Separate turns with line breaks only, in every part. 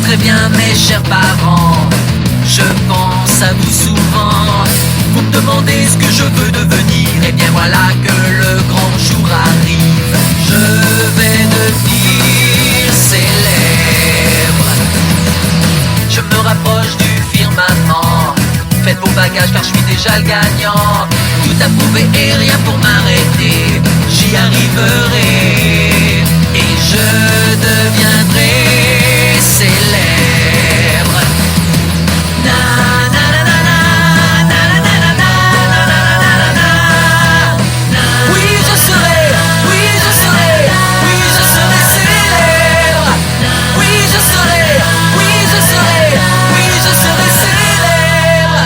très bien mes chers parents, je pense à vous souvent. Vous me demandez ce que je veux devenir, et bien voilà que le grand jour arrive. Je vais devenir célèbre. Je me rapproche du firmament. Faites vos bagages car je suis déjà le gagnant. Tout à prouver et rien pour m'arrêter. J'y arriverai et je deviendrai célèbre. Na na na na na na na na na na na na. Oui je serai, oui je serai, oui je serai célèbre. Oui je serai, oui je serai, oui je serai célèbre.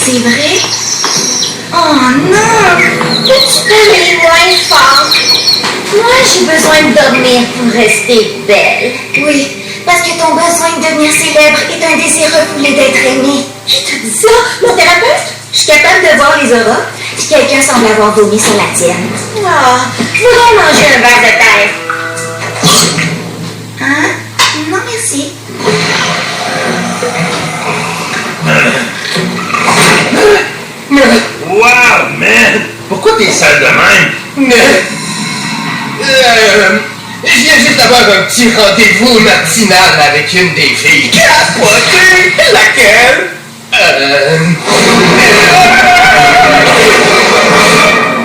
C'est vrai? Oh non! Peux-tu parler moins fort? Moi, j'ai besoin de dormir pour rester belle. Oui, parce que ton besoin de devenir célèbre est un désir refoulé d'être aimé. Qui t'a dit ça? Mon thérapeute? Je suis capable de voir les auras, puis quelqu'un semble avoir vomi sur la tienne. Ah, je voudrais manger un verre de terre. Hein? Non, merci.
Wow, man! Pourquoi t'es sale de même?
Je viens juste d'avoir un petit rendez-vous matinal avec une des filles. Capoté! Laquelle?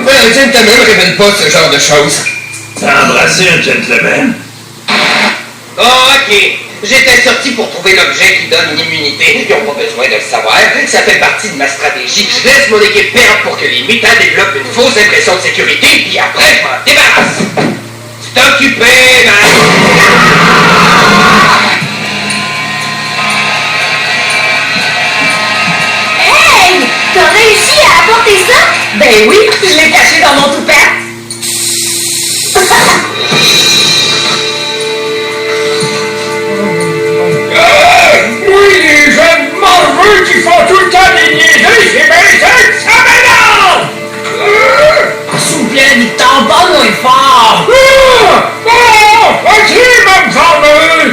Un gentleman ne révèle pas ce genre de choses.
T'as embrassé un gentleman?
Oh, ok. J'étais sorti pour trouver l'objet qui donne une immunité. Ils n'ont pas besoin de le savoir. Ça fait partie de ma stratégie. Je laisse mon équipe perdre pour que les mutants développent une fausse impression de sécurité, puis après, je m'en débarrasse. C'est occupé, man.
Hey! T'as réussi à apporter ça? Ben oui, je l'ai caché dans mon toupette.
Oui, les jeunes morveux qui font tout le temps des niaiseries, c'est bien ça m'énerve!
S'il vous plaît, Victor, parle moins fort.
Ok, même fameux!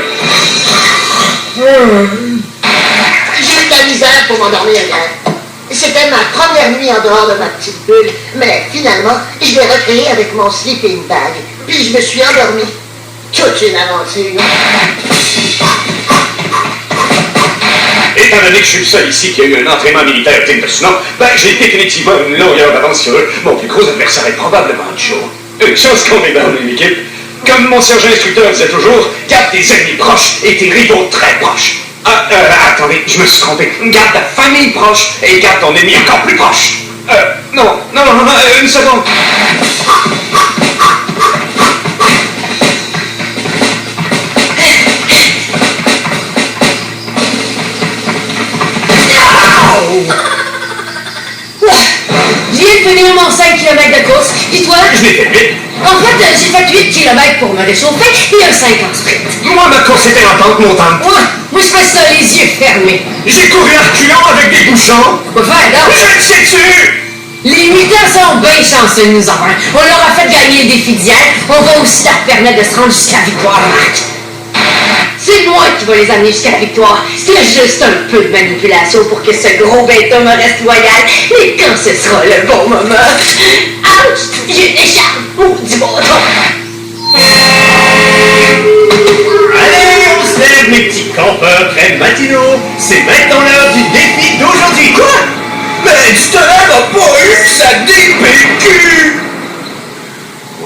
J'ai eu de la misère pour m'endormir hier. C'était ma première nuit en dehors de ma petite bulle. Mais finalement, je l'ai recréé avec mon sleeping bag. Puis je me suis endormi. Toute une aventure.
Étant donné que je suis le seul ici qui a eu un entraînement militaire digne de ce nom, j'ai définitivement une longueur d'avance sur eux. Mon plus gros adversaire est probablement Joe. Une chose qu'on est dans une équipe. Comme mon sergent instructeur disait toujours, garde tes ennemis proches et tes rivaux très proches. Attendez, je me suis trompé. Garde ta famille proche et garde ton ennemi encore plus proche. Non, une seconde.
Je viens de finir mon 5 km de course. Et toi?
Je l'ai fait vite.
En fait, j'ai fait 8 km pour me réchauffer et un 5 en sprint.
Moi, ma course était en pente montante.
Ouais, moi je fais ça les yeux fermés.
J'ai couru en reculant avec des bouchons.
Quoi faire donc?
Je te sais dessus.
Les mutants sont bien chanceux de nous avoir. On leur a fait gagner le défi d'hier. On va aussi leur permettre de se rendre jusqu'à la victoire, Marc. C'est moi qui vais les amener jusqu'à la victoire. C'est juste un peu de manipulation pour que ce gros bête me reste loyal. Et quand ce sera le bon moment... Ouch! J'ai une écharpe! Maudit bâton!
Allez, on se lève, mes petits campeurs très matinaux. C'est maintenant l'heure du défi d'aujourd'hui. Quoi?
Mais du talent n'a pas eu sa DPQ!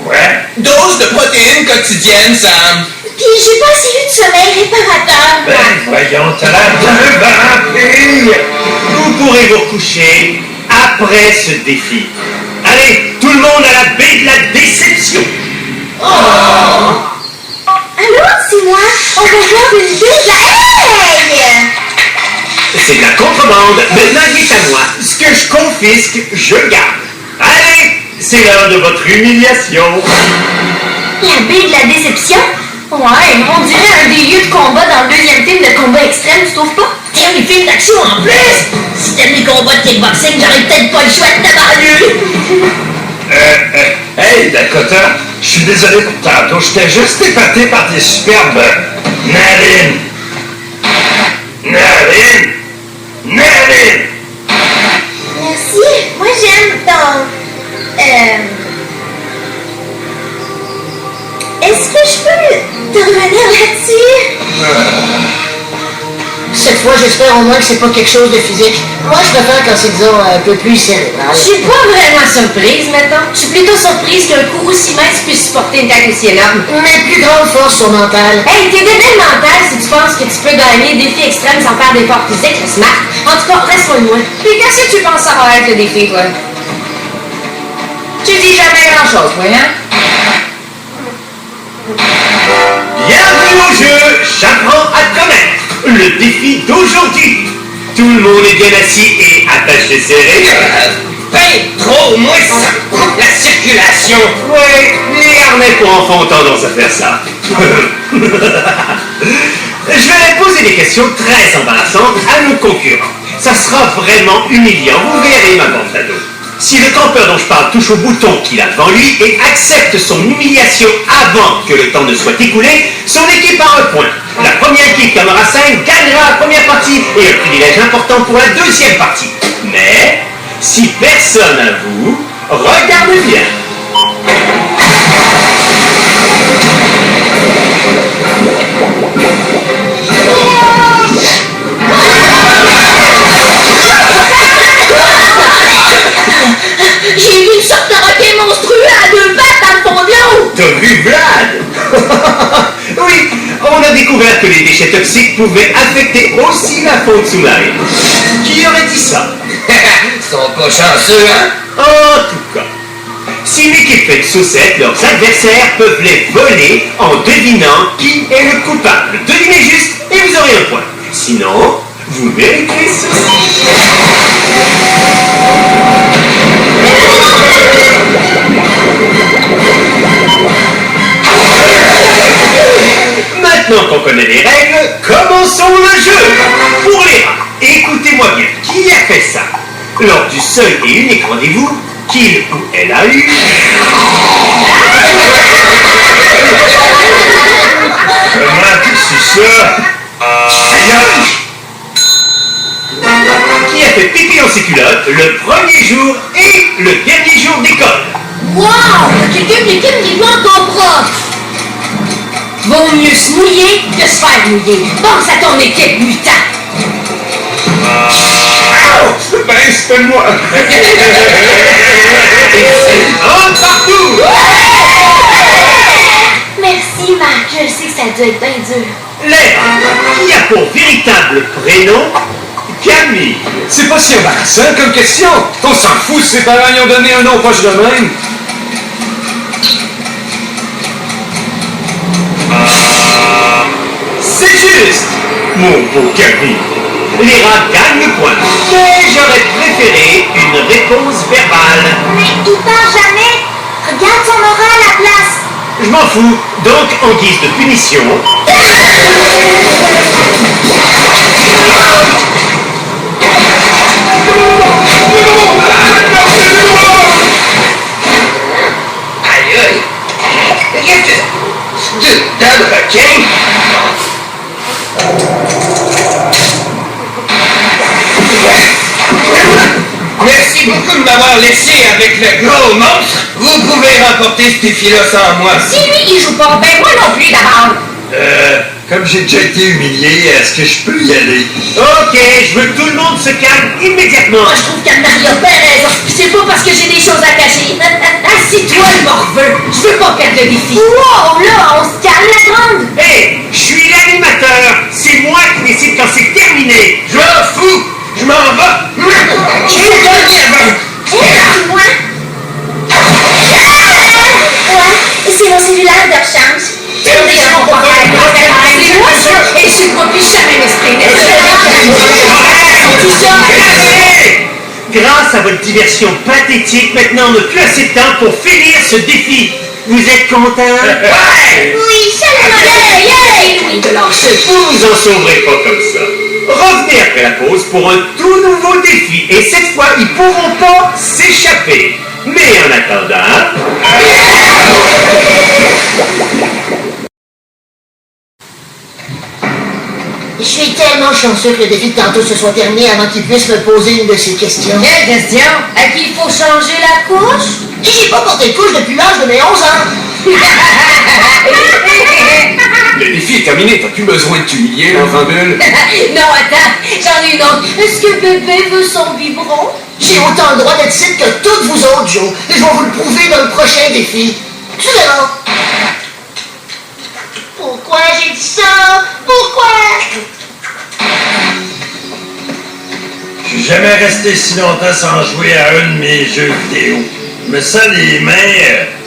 Ouais.
Dose de protéines quotidienne, Sam.
Puis j'ai pas assez eu de sommeil réparateur.
Voyons, t'as l'air d'un vampire. Vous pourrez vous coucher après ce défi. Allez, tout le monde à la baie de la déception.
Allô, c'est moi. On va voir une baie de la... Hey!
C'est de la contrebande. Maintenant, il est à moi. Ce que je confisque, je garde. Allez, c'est l'heure de votre humiliation.
La baie de la déception? Ouais, on dirait un des lieux de combat dans le deuxième film de combat extrême, tu trouves pas? t'aimes les films d'action en plus? Si t'aimes les combats de kickboxing, j'aurais peut-être pas le choix de t'avoir.
Hey, Dakota, je suis désolé pour tantôt, j'étais juste épaté par tes superbes narines. Narines! Narines!
Merci. Moi, j'aime ton... Est-ce que je peux te revenir là-dessus?
Cette fois, j'espère au moins que c'est pas quelque chose de physique. Moi, je préfère quand c'est, disons, un peu plus cérébral.
Je suis pas vraiment surprise, mettons. Je suis plutôt surprise qu'un coup aussi mince puisse supporter une tête aussi énorme.
Mes plus grandes forces sont mentales.
Hey, t'es débile mental si tu penses que tu peux gagner des défis extrêmes sans faire d'efforts physiques, le smart. En tout cas, reste loin de moi. Puis qu'est-ce que tu penses savoir être le défi, toi? Tu dis jamais grand-chose, toi, hein?
Bienvenue au jeu, j'apprends à te connaître. Le défi d'aujourd'hui. Tout le monde est bien assis et attaché serré.
Ben trop, moi ça coupe la circulation.
Ouais, les harnais pour enfants ont tendance à faire ça. Je vais poser des questions très embarrassantes à nos concurrents. Ça sera vraiment humiliant, vous verrez ma bande d'ado. Si le campeur dont je parle touche au bouton qu'il a devant lui et accepte son humiliation avant que le temps ne soit écoulé, son équipe a un point. La première équipe qui en aura 5 gagnera la première partie et un privilège important pour la deuxième partie. Mais, si personne n'avoue, regardez bien.
J'ai vu une sorte de requin monstrueux à 2 pattes dans le fond de l'eau.
T'as vu Vlad? Oui, on a découvert que les déchets toxiques pouvaient affecter aussi la faune sous-marine. Qui aurait dit ça?
Ils sont pas chanceux, hein?
En tout cas, si une équipe fait une saucette, leurs adversaires peuvent les voler en devinant qui est le coupable. Devinez juste et vous aurez un point. Sinon, vous méritez ceci. Maintenant qu'on connaît les règles, commençons le jeu. Pour les rats, écoutez-moi bien, qui a fait ça? Lors du seul et unique rendez-vous qu'il ou elle a eu. Comment c'est ça? Qui a fait pipi dans ses culottes le premier jour et le dernier jour d'école?
Wow! Quelqu'un qui est encore propre.
Vaut mieux se mouiller que se faire mouiller. Pense à ton équipe, mutant.
Ben, c'était moi.
Un partout!
Merci, Marc. Je sais que ça a dû être bien dur.
Les rats, qui a pour véritable prénom Camille?
C'est pas si embarrassant comme question. On s'en fout si ses parents y ont donné un nom proche de même.
C'est juste, mon beau Camille. Les rats gagnent le point, mais j'aurais préféré une réponse verbale.
Mais il part jamais. Regarde son aura à la place.
Je m'en fous, donc en guise de punition...
Aïe aïe! Qu'est-ce que c'est? De requin? Merci beaucoup de m'avoir laissé avec le gros monstre. Vous pouvez remporter ce défi-là sans moi.
Si lui, il joue pas, ben moi non plus d'abord.
Comme j'ai déjà été humilié, est-ce que je peux y aller? Ok, je veux que tout le monde se calme immédiatement.
Moi, je trouve qu'Anne-Marie a bien raison.
Puis c'est pas parce que j'ai des choses à cacher. Assis-toi, le morveux. Je veux pas perdre le défi.
Wow, là, on se calme la grande.
Hé, je suis l'animateur. C'est moi qui décide quand c'est terminé.
Je m'en fous. Je m'en vais. Je vais gagner avant.
Moi? Ouais, c'est mon cellulaire de rechange.
C'est moi ça. Et je ne vois plus jamais m'exprimer.
Grâce à votre diversion pathétique, maintenant on n'a plus assez de temps pour finir ce défi. Vous êtes contents?
Oui, salut, yay!
Oui, de lâcher.
Vous vous en sauverez pas comme ça. Revenez Revenez après la pause pour un tout nouveau défi. Et cette fois, ils pourront pas s'échapper. Mais en attendant...
Je suis tellement chanceux que le défi de tantôt se soit terminé avant qu'il puisse me poser une de ces questions.
Quelle question? À qui il faut changer la couche?
J'ai pas porté de couche depuis l'âge de mes 11 ans.
Le défi est terminé, t'as plus besoin de t'humilier, l'enfant bulle.
Non, attends, j'en ai une autre. Est-ce que bébé veut son biberon?
J'ai autant le droit d'être site que toutes vous autres, Joe. Et je vais vous le prouver dans le prochain défi. Tu verras. Pourquoi j'ai dit ça? Pourquoi?
Je suis jamais resté si longtemps sans jouer à un de mes jeux vidéo. Je me sens les mains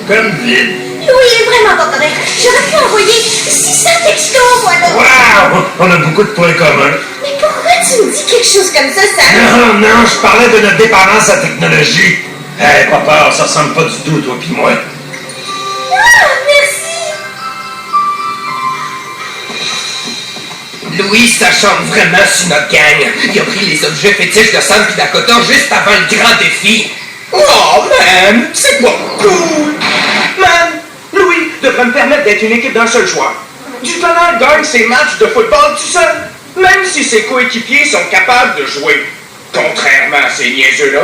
comme vides.
Louis est vraiment pas correct. J'aurais pu envoyer 600 textos, moi, là.
Waouh! On a beaucoup de points communs.
Mais pourquoi tu me dis quelque chose comme ça,
Non, non, je parlais de notre dépendance à la technologie. Hey, pas peur, ça ressemble pas du tout, toi pis moi.
Ah, merci.
Louis, ça chante vraiment sur notre gang. Il a pris les objets fétiches de Sam et Dakota juste avant le grand défi. Oh, man, c'est pas cool.
Man, Louis devrait me permettre d'être une équipe d'un seul joueur. Du Tonnerre gagne ses matchs de football tout seul, même si ses coéquipiers sont capables de jouer. Contrairement à ces niaiseux-là.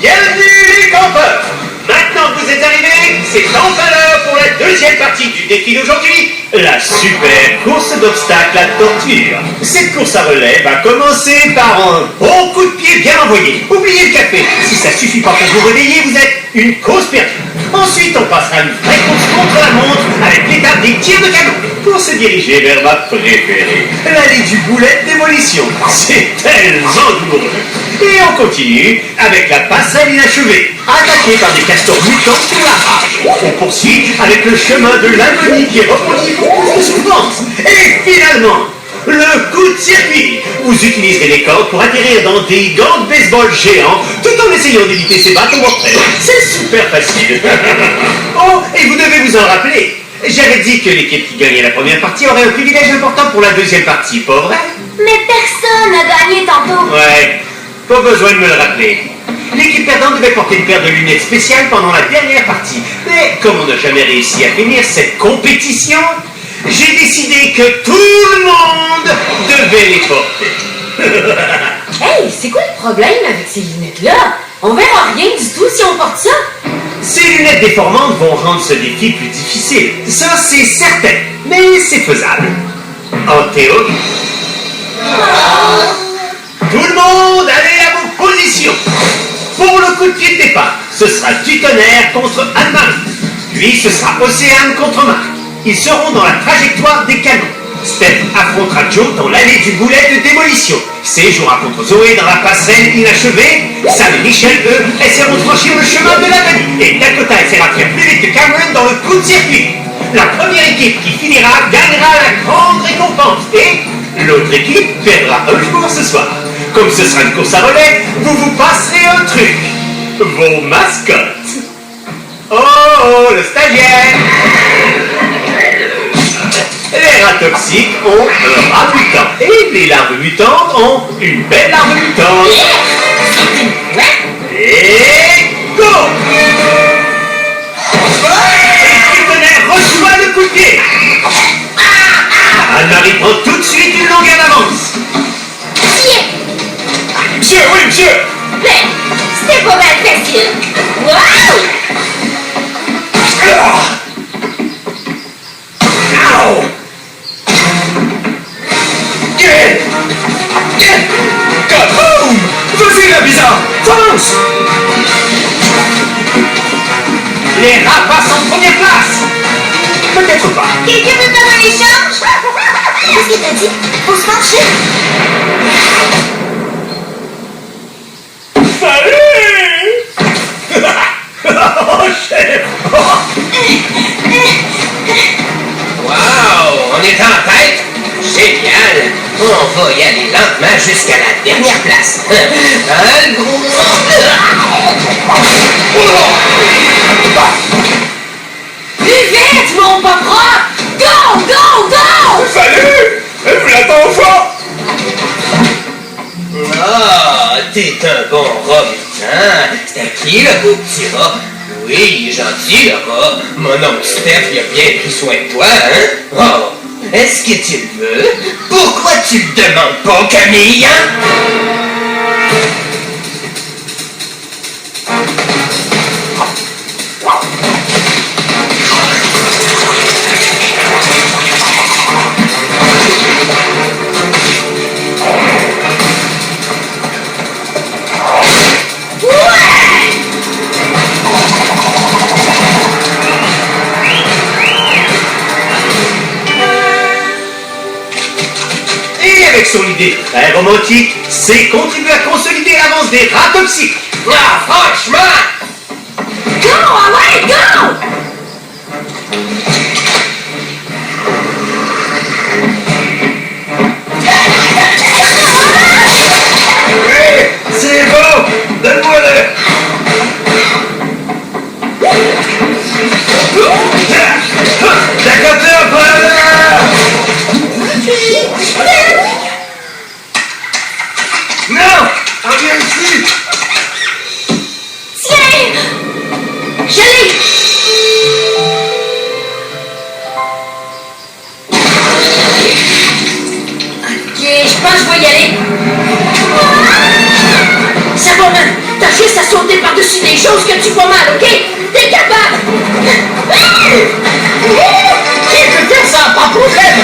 Bienvenue les campeurs! Maintenant que vous êtes arrivés, c'est enfin l'heure pour la deuxième partie du défi d'aujourd'hui, la super course d'obstacles à torture. Cette course à relais va commencer par un bon coup de pied bien envoyé. Oubliez le café, si ça suffit pas pour vous réveiller, vous êtes une cause perdue. Ensuite, on passera une vraie course contre la montre avec l'étape des tirs de canon pour se diriger vers ma préférée, l'allée du boulet de démolition. C'est tellement douloureux. Et on continue avec la passerelle inachevée, attaquée par des castors mutants sur la rage. On poursuit avec le chemin de l'agonie qui rebondit beaucoup de souffrance. Et finalement, le coup de circuit. Vous utiliserez les cordes pour atterrir dans des gants de baseball géants tout en essayant d'éviter ces bâtons mortels. C'est super facile. Oh, et vous devez vous en rappeler. J'avais dit que l'équipe qui gagnait la première partie aurait un privilège important pour la deuxième partie, pas vrai?
Mais personne n'a gagné tantôt.
Ouais, pas besoin de me le rappeler. L'équipe perdante devait porter une paire de lunettes spéciales pendant la dernière partie. Mais comme on n'a jamais réussi à finir cette compétition, j'ai décidé que tout le monde devait les porter.
Hey, c'est quoi le problème avec ces lunettes-là? On verra rien du tout si on porte ça.
Ces lunettes déformantes vont rendre ce défi plus difficile. Ça, c'est certain. Mais c'est faisable. En théorie. Tout le monde, allez à vos positions. Pour le coup de pied de départ, ce sera du Tonnerre contre Anne-Marie. Puis ce sera Océane contre Marc. Ils seront dans la trajectoire des canons. Steph affrontera Joe dans l'allée du boulet de démolition. C jouera contre Zoé dans la passerelle inachevée. Sam et Michel, eux, essaieront de franchir le chemin de l'agonie. Et Dakota essaiera de faire plus vite que Cameron dans le coup de circuit. La première équipe qui finira gagnera la grande récompense. Et l'autre équipe perdra un jour ce soir. Comme ce sera une course à relais, vous passerez un truc. Vos mascottes. Oh, le stagiaire. Les rats toxiques ont un rat mutant. Et les larves mutantes ont une belle larve mutante. Et go! Le Tonnerre reçoit le coup de pied. Anne-Marie prend tout de suite une longueur d'avance.
Monsieur, oui, monsieur!
Mais c'était pas mal facile. Waouh!
Ow! God, boum! Vas-y, la bizarre! Fonce!
Les rats passent en première place. Peut-être pas.
Quelqu'un veut faire un échange? Qu'est-ce que t'as dit? Faut se pencher.
Salut!
Oh, chef!
Wow, on est en tête. Génial. On va y aller lentement jusqu'à la dernière place. Un gros...
Plus vite, mon pas propre! Go, go, go!
Salut! Vous l'attends fort!
t'es un bon rat, hein? C'est à qui, le beau petit rat? Oui, il est gentil, le rat. Mon oncle Steph, il a bien pris soin de toi, hein? Oh, est-ce que tu le veux? Pourquoi tu le demandes pas, Camille, hein?
Avec son idée très romantique, c'est contribuer à consolider l'avance des rats toxiques.
Ah, franchement!
Go, ouais, go!
Oui, c'est bon! Donne-moi-le! Dakota, prends-le! Non! Reviens ici!
Tiens! Je l'ai! Ok, je pense que je vais y aller. C'est bon, man. T'as juste à sauter par-dessus des choses que tu vois mal, ok? T'es capable!
Qui peut faire ça? Pas de problème!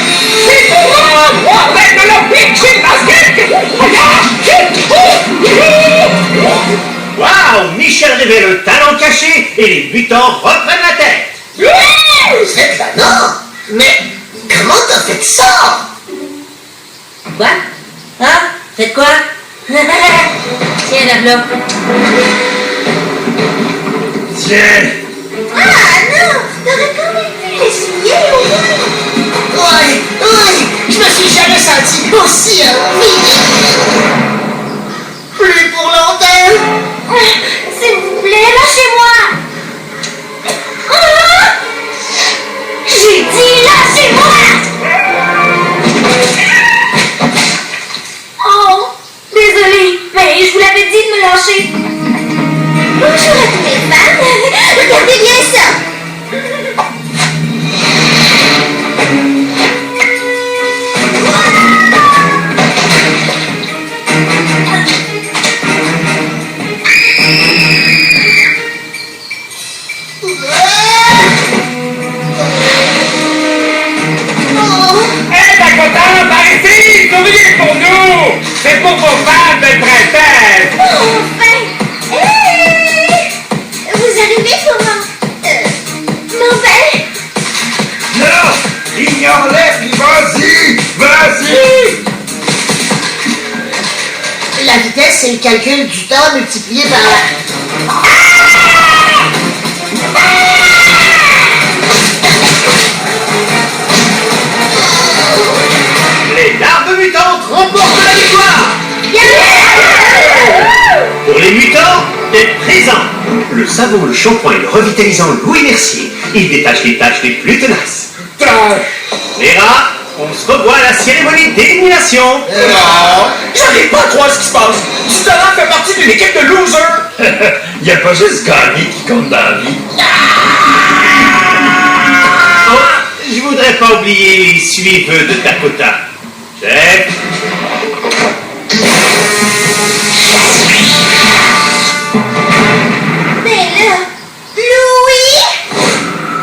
C'est pour moi! Même de l'Olympique, j'ai le basket!
Waouh! Michel révèle le talent caché et les mutants reprennent la tête.
C'est planant! Mais comment t'as fait ça?
Quoi? Hein? Faites quoi? Tiens, là.
Tiens!
Ah non! T'aurais quand même pu l'essuyer au moins!
Oui, je me suis jamais senti aussi ennuyé. Plus pour longtemps.
S'il vous plaît, lâchez-moi! Ah! J'ai dit lâchez-moi! Oh! Désolée, mais je vous l'avais dit de me lâcher. Bonjour à tous les fans! Regardez bien ça!
Hé, Dakota, par ici! Souriez pour nous! C'est pour vos fans de princesse!
Enfin! Hey! Vous arrivez pour mon père?
Non! Ignore-les, puis vas-y! Vas-y!
La vitesse, c'est le calcul du temps multiplié par la...
Les larves mutantes remportent la victoire. Pour les mutants, d'être présents. Le savon, le shampoing et le revitalisant Louis Mercier. Il détache les tâches les plus tenaces. Les rats, on se revoit à la cérémonie d'élimination.
Non! J'arrive pas à croire ce qui se passe! Du talent fait partie d'une équipe de losers!
Y a pas juste gagner qui compte dans la vie.
Oh, je voudrais pas oublier les suiveux de Dakota. Chef.
Mais là, Louis?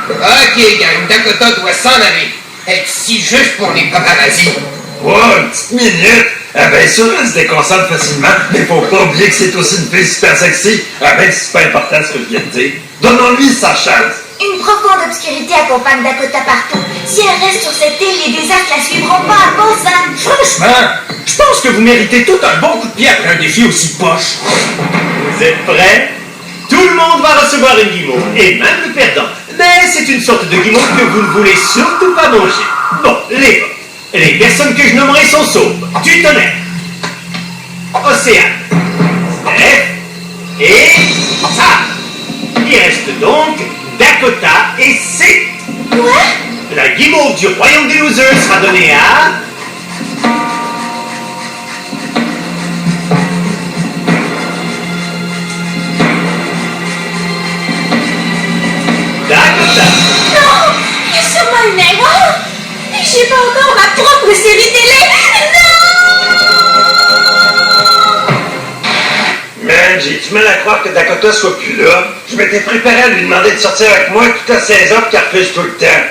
Ok, gang, Dakota doit s'en aller. Être ici juste pour les paparazzis.
Ouais, une petite minute. Ah bien sûr, elle se déconcentre facilement, mais faut pas oublier que c'est aussi une fille super sexy. Ah ben, c'est pas important ce que je viens de dire. Donnons-lui sa chance.
Une profonde obscurité accompagne Dakota partout. Si elle reste sur cette île, les désastres la suivront pas à cause d'un...
Franchement, je pense que vous méritez tout un bon coup de pied après un défi aussi poche.
Vous êtes prêts? Tout le monde va recevoir une guimauve, et même le perdant. Mais c'est une sorte de guimauve que vous ne voulez surtout pas manger. Bon, les personnes que je nommerai sont sauves, du tonnerre, Océane, Steph et Sam. Il reste donc Dakota et C.
Quoi?
La guimauve du royaume des losers sera donnée à...
du mal à croire que Dakota soit plus là. Je m'étais préparé à lui demander de sortir avec moi tout à 16 ans, puis qu'elle refuse tout le temps.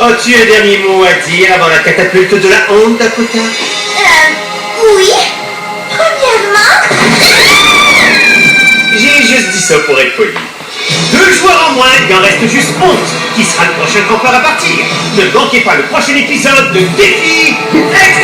As-tu un dernier mot à dire avant la catapulte de la honte, Dakota?
Oui. Premièrement...
J'ai juste dit ça pour être poli. 2 joueurs en moins, il en reste juste 11. Qui sera le prochain campeur à partir? Ne manquez pas le prochain épisode de Défi Extrême!